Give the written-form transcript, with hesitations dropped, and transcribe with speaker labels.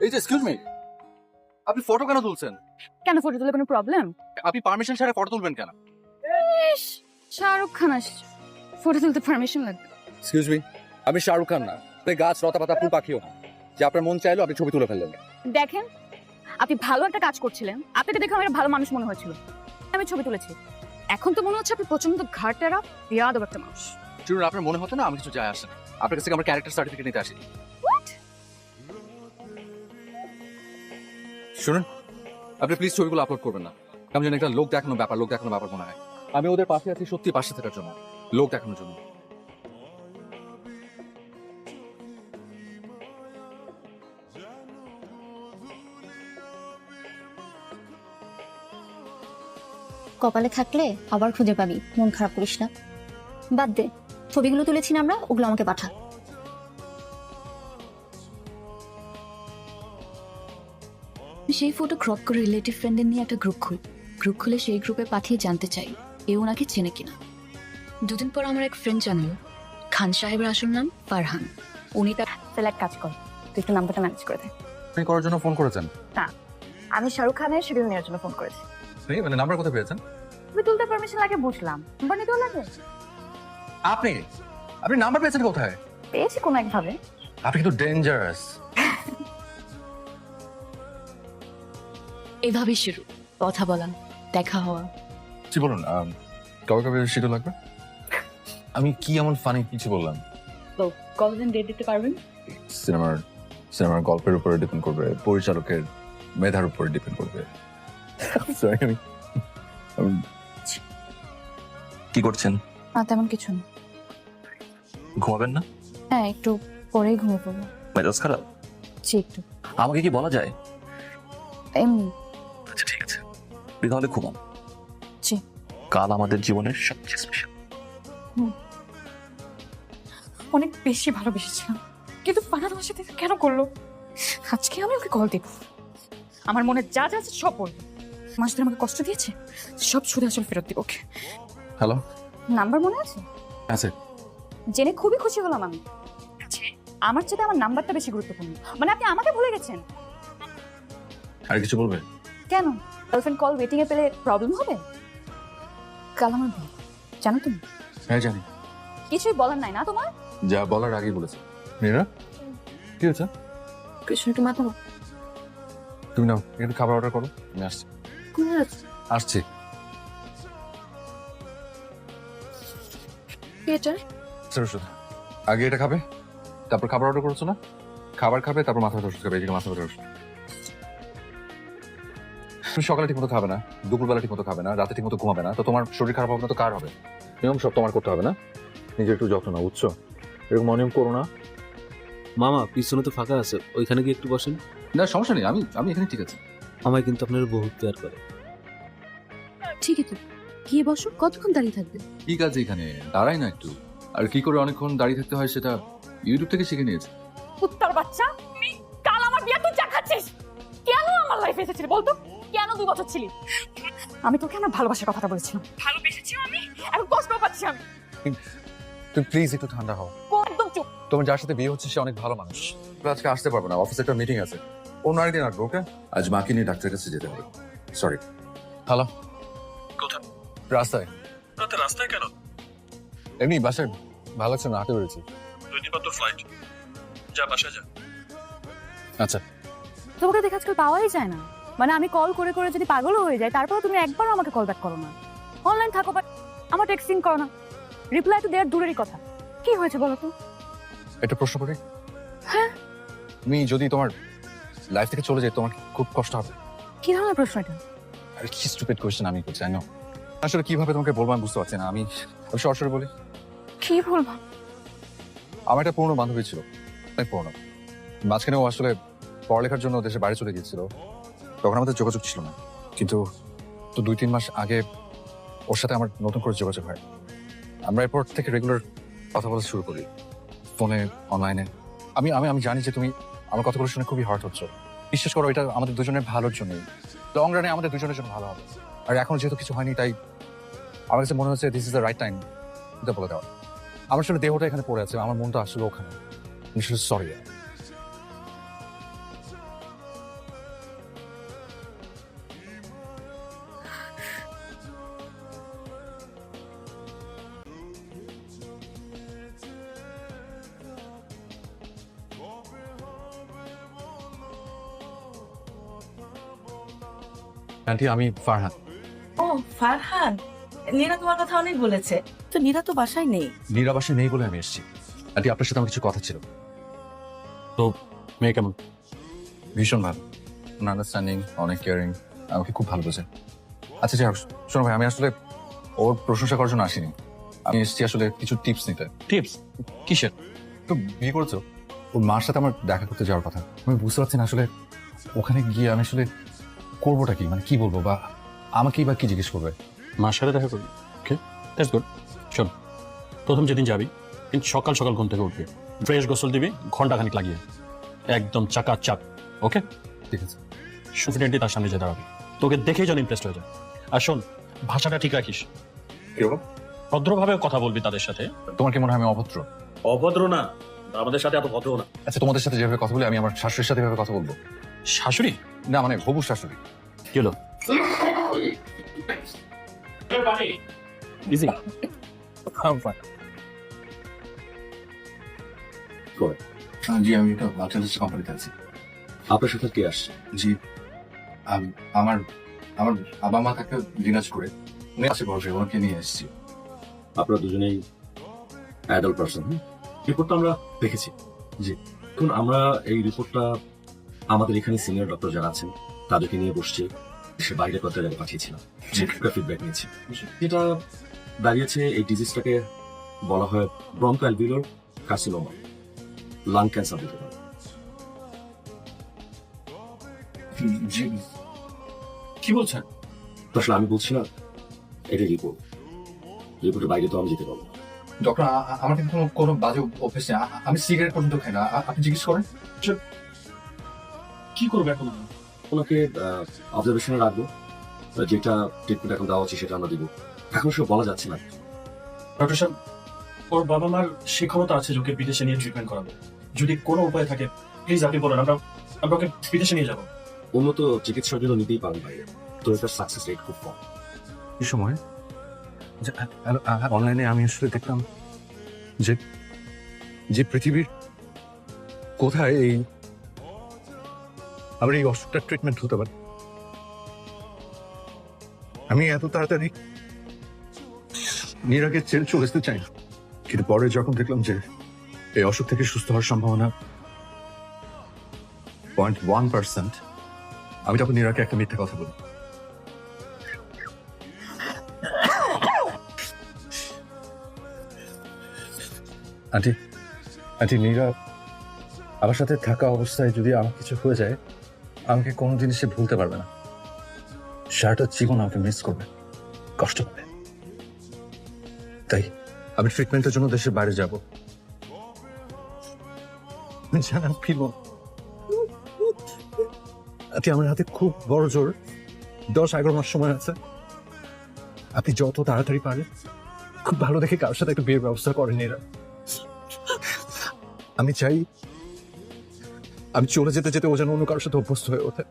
Speaker 1: এই যে excuse me, আপনি ফটো কেন তুলছেন?
Speaker 2: কেন ফটো তুলে কোনো প্রবলেম?
Speaker 1: আপনি পারমিশন ছাড়া ফটো তুলবেন কেন?
Speaker 2: ইস, শাহরুখ খান আসছে, ফটো তুলতে পারমিশন লাগবে?
Speaker 1: এক্সকিউজ মি, আমি শাহরুখ খান না, আপনি গাছ লতা পাতা ফুল পাখিও না যে আপনার মন চাইলো আপনি ছবি তুলে ফেললেন।
Speaker 2: দেখেন, আপনি ভালো একটা কাজ করছিলেন, আপনাকে দেখে আমার ভালো মানুষ মনে হয়েছিল, আমি ছবি তুলেছি। এখন তো মনে হচ্ছে আপনি প্রচন্ড ঘাটেরা বিয়াদব একটা মানুষ।
Speaker 1: শুনুন, আপনার মনে হতো না আমি কিছু যায় আসে না, আপনার কাছ থেকে আমার ক্যারেক্টার সার্টিফিকেট নিতে আসি। শুনুন, আপনি প্লিজ ছবিগুলো আপলোড করবেন না। আমি যেন একটা লোক দেখানো ব্যাপার মনে হয়। আমি ওদের পাশে আছি সত্যি পাশে থাকার জন্য, লোক দেখানোর জন্য।
Speaker 3: কপালে থাকলে আবার খুঁজে পাবি, মন খারাপ করিস না। বাদ দে, ছবিগুলো তুলেছি না আমরা, ওগুলো আমাকে পাঠা।
Speaker 4: সেই ফটো ক্রপ করে রিলেটিভ ফ্রেন্ডের নিয়ে একটা গ্রুপ খুলে সেই গ্রুপে পাঠিয়ে জানতে চাই এ ওনাকে চেনে কিনা। দুদিন পর আমার এক ফ্রেন্ড জানালো খান সাহেবের আসল নাম ফারহান। উনি তার
Speaker 2: তাহলে এক কাজ কর, তুই একটু নাম্বারটা ম্যানেজ করে দে।
Speaker 1: আপনি করার জন্য ফোন করেছেন?
Speaker 2: আমি শাহরুখ খানের শিডিউল নেওয়ার জন্য ফোন করেছি।
Speaker 1: মানে নাম্বার কোথায় পেয়েছেন?
Speaker 2: তুমি তুলতে পারমিশন লাগে বুঝলাম, নাম্বার নিতেও লাগে।
Speaker 1: আপনি আপনি নাম্বার পেয়েছেন কোথায়?
Speaker 2: পেয়েছি কোনো একভাবে।
Speaker 1: আপনি কিন্তু ডেঞ্জারাস।
Speaker 4: এভাবেই শুরু, কথা বলা, দেখা হওয়া।
Speaker 1: জি বলুন, কবে কবে শিডিউল লাগবে?
Speaker 5: আমি কি এমন ফানি কিছু বললাম?
Speaker 4: তো কতদিন ডেট দিতে পারবেন?
Speaker 5: সিনেমার গল্পের উপরে ডিপেন্ড করবে, পরিচালকের মেধার উপরে ডিপেন্ড করবে। Sorry, কি করছেন?
Speaker 2: না তেমন কিছু না।
Speaker 5: ঘুমাবেন না?
Speaker 2: হ্যাঁ, একটু পরেই ঘুমিয়ে পড়বো।
Speaker 5: মেজাজ খারাপ?
Speaker 2: জি একটু
Speaker 5: আমাকে কি বলা যায়?
Speaker 2: এমনি।
Speaker 5: আচ্ছা ঠিক আছে, আপনি তাহলে ঘুমান।
Speaker 2: জি।
Speaker 5: কাল আমাদের জীবনের সবচেয়ে স্পেশাল।
Speaker 2: অনেক বেশি ভালোবেসেছিলাম, কিন্তু ফারহান আমার সাথে কেন করলো? আজকে আমি ওকে কল দেব, আমার মনে যা যা আছে সব বলবো। মাস ধরে আমাকে কষ্ট দিয়েছে, সব সুদে আসল ফেরত দিব ওকে।
Speaker 1: হ্যালো,
Speaker 2: নাম্বার মনে আছে?
Speaker 1: আছে।
Speaker 2: জেনে খুবই খুশি হলাম আমি। আমার চেয়ে আমার নাম্বারটা বেশি গুরুত্বপূর্ণ, মানে আপনি আমাকে ভুলে গেছেন।
Speaker 1: আর কিছু বলবে?
Speaker 2: কেন, গার্লফ্রেন্ড কল ওয়েটিং এ পেলে প্রবলেম হবে? কাল আমার বিয়ে, জানো তুমি?
Speaker 1: হ্যাঁ জানি।
Speaker 2: কিছুই বলার নাই না তোমার?
Speaker 1: যা বলার আগেই বলেছে। মীরা, কি হয়েছে?
Speaker 2: কিছু একটু মাথা
Speaker 1: তুমি নাও, একটু খাবার অর্ডার করো, আমি আসছি।
Speaker 2: কোথায় আছে?
Speaker 1: আসছি।
Speaker 2: এটা
Speaker 1: স্যার ওষুধ, আগে এটা খাবে, তারপর খাবার অর্ডার করেছো না? খাবার খাবে, তারপর মাথা ব্যথার ওষুধ খাবে। এদিকে মাথা ব্যথার ওষুধ। তুমি সকালে ঠিক মতো খাবে না, দুপুরবেলা ঠিক মতো খাবে না, রাতে ঠিক মতো ঘুমাবে না, তো তোমার শরীর খারাপ হবে না তো কার হবে? নিয়ম সব তোমার করতে হবে না? নিজের একটু যত্ন নাও, বুঝছো? এরকম অনিয়ম করো না।
Speaker 6: মামা পিছনে তো ফাঁকা আছে, ওইখানে গিয়ে একটু বসেন।
Speaker 1: না সমস্যা নেই, আমি আমি এখানে ঠিক আছে।
Speaker 6: আমায় কিন্তু আপনার বহুত কেয়ার করে।
Speaker 4: ঠিক আছে, গিয়ে বসো, কতক্ষণ দাঁড়িয়ে থাকবে?
Speaker 1: ঠিক আছে, এখানে দাঁড়াই না একটু। আর কি করে অনেকক্ষণ দাঁড়িয়ে থাকতে হয় সেটা ইউটিউব থেকে শিখে নিয়েছি।
Speaker 2: কুত্তার বাচ্চা, তুই কাল আমার বিয়ে তুই চা খাচ্ছিস। কেন আমার লাইফে এসেছিলি বলতো? কেন 2 বছর ছিলি? আমি তোকে আমার ভালোবাসার কথাটা বলেছিলাম, ভালোবেসেছি আমি, এখন কষ্ট পাচ্ছি আমি।
Speaker 1: তুমি প্লিজ একটু ঠান্ডা হও।
Speaker 2: একদম চুপ।
Speaker 1: তোমার যার সাথে বিয়ে হচ্ছে সে অনেক ভালো মানুষ। আজকে আসতে পারবো না, অফিসে একটা মিটিং আছে। অন্য আরেকদিন আসবো, ওকে? আজ মাকে নিয়ে ডাক্তারের কাছে যেতে হবে। সরি। হ্যালো,
Speaker 5: কোথায়?
Speaker 1: রাস্তায়।
Speaker 5: রাস্তায় কেন?
Speaker 1: এমনি বাসায় ভালো লাগছে না, হাঁটে বেরোচ্ছি।
Speaker 5: 2 দিন পর তো ফ্লাইট, যা বাসায় যা।
Speaker 1: আচ্ছা।
Speaker 2: তোমাকে দেখে আজকাল পাওয়াই যায় না, মানে আমি কল করে করে যদি পাগলও হয়ে যায়, তারপরে তুমি একবারও আমাকে কল ব্যাক করো না। অনলাইন থাকো বাট আমার টেক্সটিং করো না, রিপ্লাই তো দেওয়ার দূরেরই কথা। কি হয়েছে বলো তো?
Speaker 1: একটা প্রশ্ন করি।
Speaker 2: হ্যাঁ।
Speaker 1: তুমি যদি তোমার লাইফ থেকে চলে যায়, তোমার কি খুব কষ্ট হবে?
Speaker 2: কি ধরনের প্রশ্ন এটা?
Speaker 1: আরে কি স্টুপিড কোয়েশ্চেন আমি করছি, জানো? আসলে কিভাবে তোমাকে বলবো আমি বুঝতে পারছি না। আমি সরাসরি বলি।
Speaker 2: কি বলবো?
Speaker 1: আমার একটা পুরনো বান্ধবী ছিল, অনেক পুরনো। মাঝখানে ও আসলে পড়ালেখার জন্য দেশে বাইরে চলে গিয়েছিল, তখন আমাদের যোগাযোগ ছিল না। কিন্তু তো 2-3 মাস আগে ওর সাথে আমার নতুন করে যোগাযোগ হয়। আমরা এরপর থেকে রেগুলার কথা বলা শুরু করি, ফোনে, অনলাইনে। আমি আমি আমি জানি যে তুমি আমার কথাগুলো শুনে খুবই হার্ট হচ্ছে। বিশ্বাস করো, এটা আমাদের দুজনের ভালোর জন্যই, লং রানে আমাদের দুজনের জন্য ভালো হবে। আর এখন যেহেতু কিছু হয়নি, তাই আমার কাছে মনে হচ্ছে this is the right time এটা বলে দেওয়া। আমার আসলে দেহটা এখানে পড়ে আছে, আমার মনটা আসলে ওখানে। সরি। আন্টি আমি ফারহান।
Speaker 7: ও ফারহান, নীরা তোমার কথা অনেক বলেছে। তো নীরা তো বাসায় নেই।
Speaker 1: নীরা বাসায় নেই বলে আমি এসেছি। আন্টি আপনার সাথে আমার কিছু কথা ছিল। তো মেয়ে কেমন? ভীষণ ভালো, আন্ডারস্ট্যান্ডিং, অনেক কেয়ারিং, আমাকে খুব ভালো বোঝে। আচ্ছা যাই হোক, শোনো ভাই, আমি আসলে ওর প্রশংসা করার জন্য আসিনি। আমি এসেছি আসলে কিছু টিপস নিতে। টিপস কিসের? তো বিয়ে করেছো, ওর মার সাথে আমার দেখা করতে যাওয়ার কথা। আমি বুঝতে পারছি না আসলে ওখানে গিয়ে আমি আসলে করবোটা কি, মানে কি বলবো, বা আমাকেই বা কি জিজ্ঞেস করবে।
Speaker 8: মার সাথে দেখা করবি, ওকে, দ্যাটস গুড। শোন, প্রথম যেদিন যাবি কিন্তু সকাল সকাল ঘুম থেকে উঠবি, ফ্রেশ গোসল দিবি ঘন্টাখানিক লাগিয়ে, একদম চাকাচাক, ওকে?
Speaker 1: ঠিক আছে।
Speaker 8: সুফিডেন্টলি তার সামনে যেতে হবে, তোকে দেখেই যেন ইমপ্রেসড হয়ে যায়। আর শোন, ভাষাটা ঠিক রাখিস, ভদ্রভাবে কথা বলবি তাদের সাথে।
Speaker 1: তোমার কি মনে হয় আমি অভদ্র?
Speaker 8: অভদ্র না, আমাদের সাথে এত ভদ্র না।
Speaker 1: আচ্ছা তোমাদের সাথে যেভাবে কথা বলি আমি আমার শাশুড়ির সাথে এভাবে কথা বলবো?
Speaker 8: শাশুড়ি?
Speaker 1: না মানে হবু শাশুড়ি।
Speaker 8: কি হলো? ইজি।
Speaker 1: জি আমি একটা বাচ্চাদের কোম্পানিতে আছি।
Speaker 5: আপনার সাথে কে আসছে?
Speaker 1: জি আমার আমার বাবা মা থাকে দিনাজ করে, উনি আছে বসে, ওনাকে নিয়ে এসেছি।
Speaker 5: আপনারা দুজনেই অ্যাডাল্ট পারসন। রিপোর্টটা আমরা দেখেছি। জি, এখন আমরা এই রিপোর্টটা আমাদের এখানে সিনিয়র ডক্টর যারা আছেন তাদেরকে নিয়ে বসছি, সে বাইরে করতে জায়গায় পাঠিয়েছিলাম, যে ফিডব্যাক নিয়েছি। যেটা দাঁড়িয়েছে এই ডিজিজটাকে বলা হয় ব্রঙ্কোঅ্যালভিউলার কার্সিনোমা, লাং ক্যান্সার হতে পারে।
Speaker 1: জি
Speaker 8: কি বলছেন?
Speaker 5: তো আসলে আমি বলছি না, এটা রিপোর্ট, রিপোর্টের বাইরে তো আমি যেতে পারবো না।
Speaker 1: ডক্টর আমার কিন্তু কোনো বাজে অভ্যেস নেই, আমি সিগারেট পর্যন্ত খাই না। আপনি জিজ্ঞেস করেন।
Speaker 8: কি করবে এখন?
Speaker 5: ওনাকে অবজারভেশনে রাখবো, যেটা ট্রিটমেন্ট এখন দেওয়া হচ্ছে সেটা আমরা দিব। এখন সব বলা যাচ্ছে না।
Speaker 8: ডক্টর সাহেব, ওর বাবা মার সে ক্ষমতা আছে যে ওকে বিদেশে নিয়ে ট্রিটমেন্ট করাবে। যদি কোনো উপায় থাকে প্লিজ আপনি বলেন, আমরা ওকে বিদেশে নিয়ে যাবো।
Speaker 5: উন্নত চিকিৎসার জন্য নিতেই পারেন বাইরে, তো এটার সাকসেস রেট খুব কম।
Speaker 1: এই সময় অনলাইনে আমি আসলে দেখলাম যে যে পৃথিবীর কোথায় এই আমার এই অসুখটার ট্রিটমেন্ট হতে পারে। আমি এত তাড়াতাড়ি নীরাকে ছেড়ে চলে যেতে চাই না, কিন্তু পরে যখন দেখলাম যে এই অসুখ থেকে সুস্থ হওয়ার সম্ভাবনা 0.1%, আমি তখন নীরাকে একটা মিথ্যা কথা বলি। আন্টি আন্টি নীরা আমার সাথে থাকা অবস্থায় যদি আমার কিছু হয়ে যায়, আমাকে কোনো জিনিস সে ভুলতে পারবে না, সারাটা জীবন আমাকে মিস করবে, কষ্ট পাবে। তাই আমি ট্রিটমেন্টের জন্য দেশের বাইরে যাব। জানান ফিরব। আন্টি আমার হাতে খুব বড় জোর 10-11 মাস সময় আছে। আপনি যত তাড়াতাড়ি পারেন খুব ভালো দেখে কারোর সাথে একটা বিয়ের ব্যবস্থা করেন এরা। আমি চাই আমি চলে যেতে যেতে ও যেন অন্য কারোর সাথে অভ্যস্ত হয়ে ওঠে।